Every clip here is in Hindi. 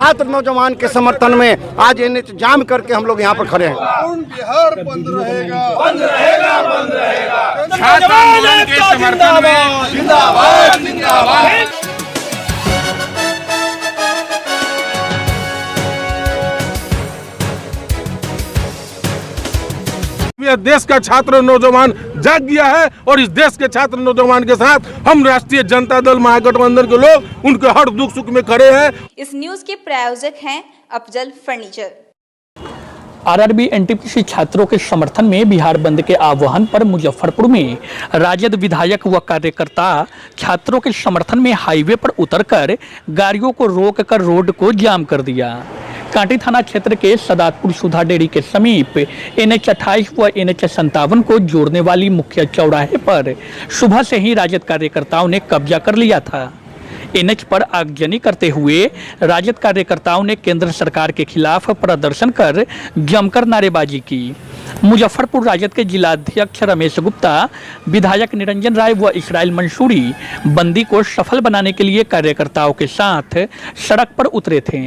छात्र नौजवान के समर्थन में आज NH जाम करके हम लोग यहाँ पर खड़े हैं। बिहार बंद रहेगा, बंद रहेगा, बंद रहेगा। छात्र आंदोलन के समर्थन में जिंदाबाद, जिंदाबाद। देश का छात्र नौजवान जाग गया है और इस देश के छात्र नौजवान के साथ हम राष्ट्रीय जनता दल महागठबंधन के लोग उनके हर दुख सुख में खड़े हैं। इस न्यूज के प्रायोजक हैं अफजल फर्नीचर। आरआरबी एनटीपीसी छात्रों के समर्थन में बिहार बंद के आह्वान पर मुजफ्फरपुर में राजद विधायक व कार्यकर्ता छात्रों के समर्थन में हाईवे पर उतरकर गाड़ियों को रोककर रोड को जाम कर दिया। कांटी थाना क्षेत्र के सदातपुर सुधा डेयरी के समीप NH 28 व NH 57 को जोड़ने वाली मुख्य चौराहे पर सुबह से ही राजद कार्यकर्ताओं ने कब्जा कर लिया था। NH पर आगजनी करते हुए राजद कार्यकर्ताओं ने केंद्र सरकार के खिलाफ प्रदर्शन कर जमकर नारेबाजी की। मुजफ्फरपुर राजद के जिलाध्यक्ष रमेश गुप्ता, विधायक निरंजन राय व इसराइल मंसूरी बंदी को सफल बनाने के लिए कार्यकर्ताओं के साथ सड़क पर उतरे थे।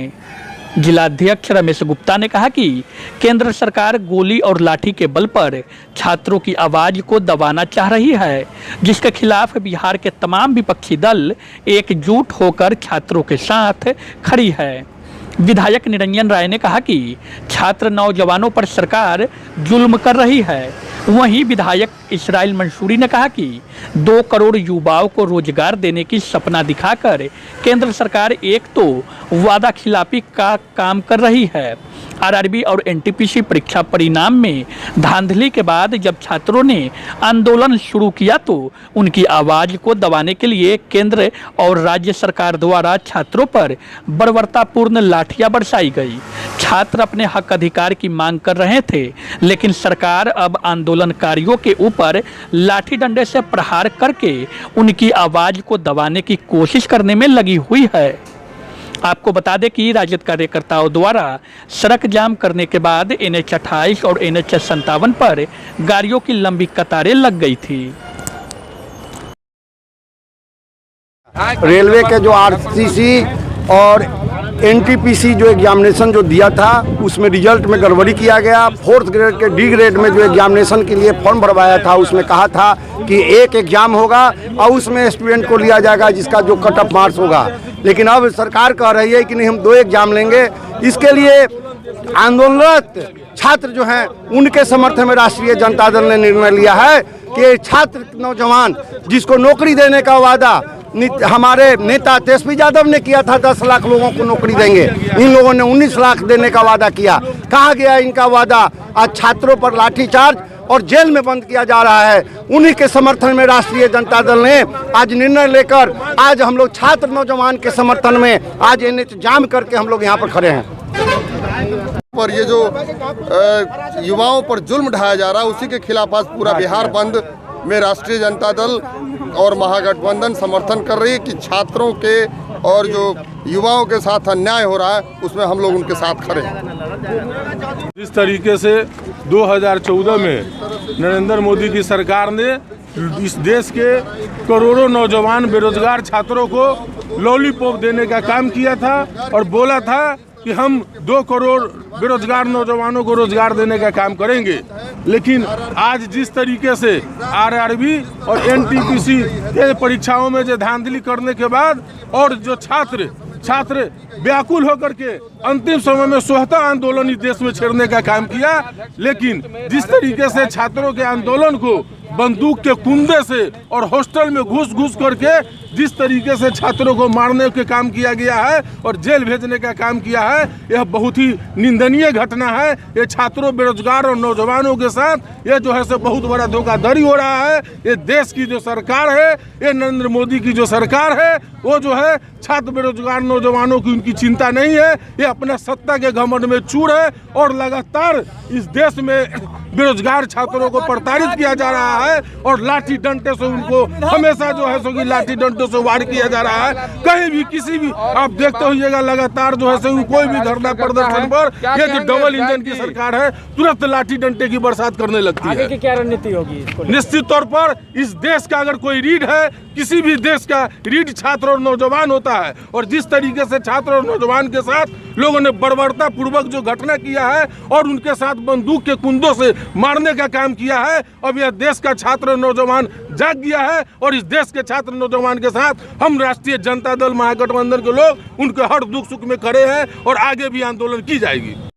जिलाध्यक्ष रमेश गुप्ता ने कहा कि केंद्र सरकार गोली और लाठी के बल पर छात्रों की आवाज को दबाना चाह रही है, जिसके खिलाफ बिहार के तमाम विपक्षी दल एकजुट होकर छात्रों के साथ खड़ी है। विधायक निरंजन राय ने कहा कि छात्र नौजवानों पर सरकार जुल्म कर रही है। वहीं विधायक इसराइल मंसूरी ने कहा कि 2 करोड़ युवाओं को रोजगार देने की सपना दिखाकर केंद्र सरकार एक तो वादा खिलाफी का काम कर रही है। आरआरबी और एनटीपीसी परीक्षा परिणाम में धांधली के बाद जब छात्रों ने आंदोलन शुरू किया तो उनकी आवाज को दबाने के लिए केंद्र और राज्य सरकार द्वारा छात्रों पर बर्बरतापूर्ण लाठियां बरसाई गई। छात्र अपने हक अधिकार की मांग कर रहे थे, लेकिन सरकार अब आंदोलनकारियों के ऊपर लाठी डंडे से प्रहार करके उनकी आवाज को दबाने की कोशिश करने में लगी हुई है। आपको बता दें कि राजद कार्यकर्ताओं द्वारा सड़क जाम करने के बाद NH 28 और NH 57 पर गाड़ियों की लंबी कतारें लग गई थी। रेलवे के जो RCC और NTPC जो एग्जामिनेशन जो दिया था उसमें रिजल्ट में गड़बड़ी किया गया। 4th ग्रेड के D ग्रेड में जो एग्जामिनेशन के लिए फॉर्म भरवाया था उसमें कहा था कि एक एग्जाम होगा और उसमें स्टूडेंट को लिया जाएगा जिसका जो कट ऑफ मार्क्स होगा, लेकिन अब सरकार कह रही है कि नहीं, हम 2 एग्जाम लेंगे। इसके लिए आंदोलनरत छात्र जो हैं उनके समर्थन में राष्ट्रीय जनता दल ने निर्णय लिया है कि छात्र नौजवान जिसको नौकरी देने का वादा हमारे नेता तेजस्वी यादव ने किया था, 10 लाख लोगों को नौकरी देंगे, इन लोगों ने 19 लाख देने का वादा किया। कहाँ गया इनका वादा? आज छात्रों पर लाठीचार्ज और जेल में बंद किया जा रहा है। उन्हीं के समर्थन में राष्ट्रीय जनता दल ने आज निर्णय लेकर आज हम लोग छात्र नौजवान के समर्थन में आज NH जाम करके हम लोग यहाँ पर खड़े हैं। पर ये जो युवाओं पर जुल्म ढाया जा रहा है उसी के खिलाफ आज पूरा बिहार बंद में राष्ट्रीय जनता दल और महागठबंधन समर्थन कर रही है कि छात्रों के और जो युवाओं के साथ अन्याय हो रहा है उसमें हम लोग उनके साथ खड़े हैं। जिस तरीके से 2014 में नरेंद्र मोदी की सरकार ने इस देश के करोड़ों नौजवान बेरोजगार छात्रों को लॉलीपॉप देने का काम किया था और बोला था कि हम 2 करोड़ बेरोजगार नौजवानों को रोजगार देने का काम करेंगे, लेकिन आज जिस तरीके से आरआरबी और एनटीपीसी के परीक्षाओं में जो धांधली करने के बाद और जो छात्र व्याकुल होकर के अंतिम समय में स्वतः आंदोलन इस देश में छेड़ने का काम किया, लेकिन जिस तरीके से छात्रों के आंदोलन को बंदूक के कुंदे से और हॉस्टल में घुस करके जिस तरीके से छात्रों को मारने के काम किया गया है और जेल भेजने का काम किया है, यह बहुत ही निंदनीय घटना है। ये छात्रों, बेरोजगार और नौजवानों के साथ ये जो है से बहुत बड़ा धोखाधड़ी हो रहा है। ये देश की जो सरकार है, ये नरेंद्र मोदी की जो सरकार है, वो जो है छात्र बेरोजगार नौजवानों की उनकी चिंता नहीं है। ये अपना सत्ता के घमंड में चूर है और लगातार इस देश में बेरोजगार छात्रों को प्रताड़ित किया जा रहा है और लाठी डंडे से उनको हमेशा जो है सो कि लाठी डंडों से वार किया जा रहा है। कहीं भी किसी भी आप देखते होइएगा लगातार जो है सो कोई भी धरना प्रदर्शन पर ये जो डबल इंजन की सरकार है तुरंत लाठी डंडे की बरसात करने लगती है। आगे की क्या रणनीति होगी? निश्चित तौर पर इस देश का अगर कोई रीढ़ है, किसी भी देश का रीढ़ छात्र और नौजवान होता है और जिस तरीके से छात्र और नौजवान के साथ लोगों ने बर्बरता पूर्वक जो घटना किया है और उनके साथ बंदूक के कुंदों से मारने का काम किया है। अब यह देश का छात्र नौजवान जाग गया है और इस देश के छात्र नौजवान के साथ हम राष्ट्रीय जनता दल महागठबंधन के लोग उनके हर दुख सुख में खड़े हैं और आगे भी आंदोलन की जाएगी।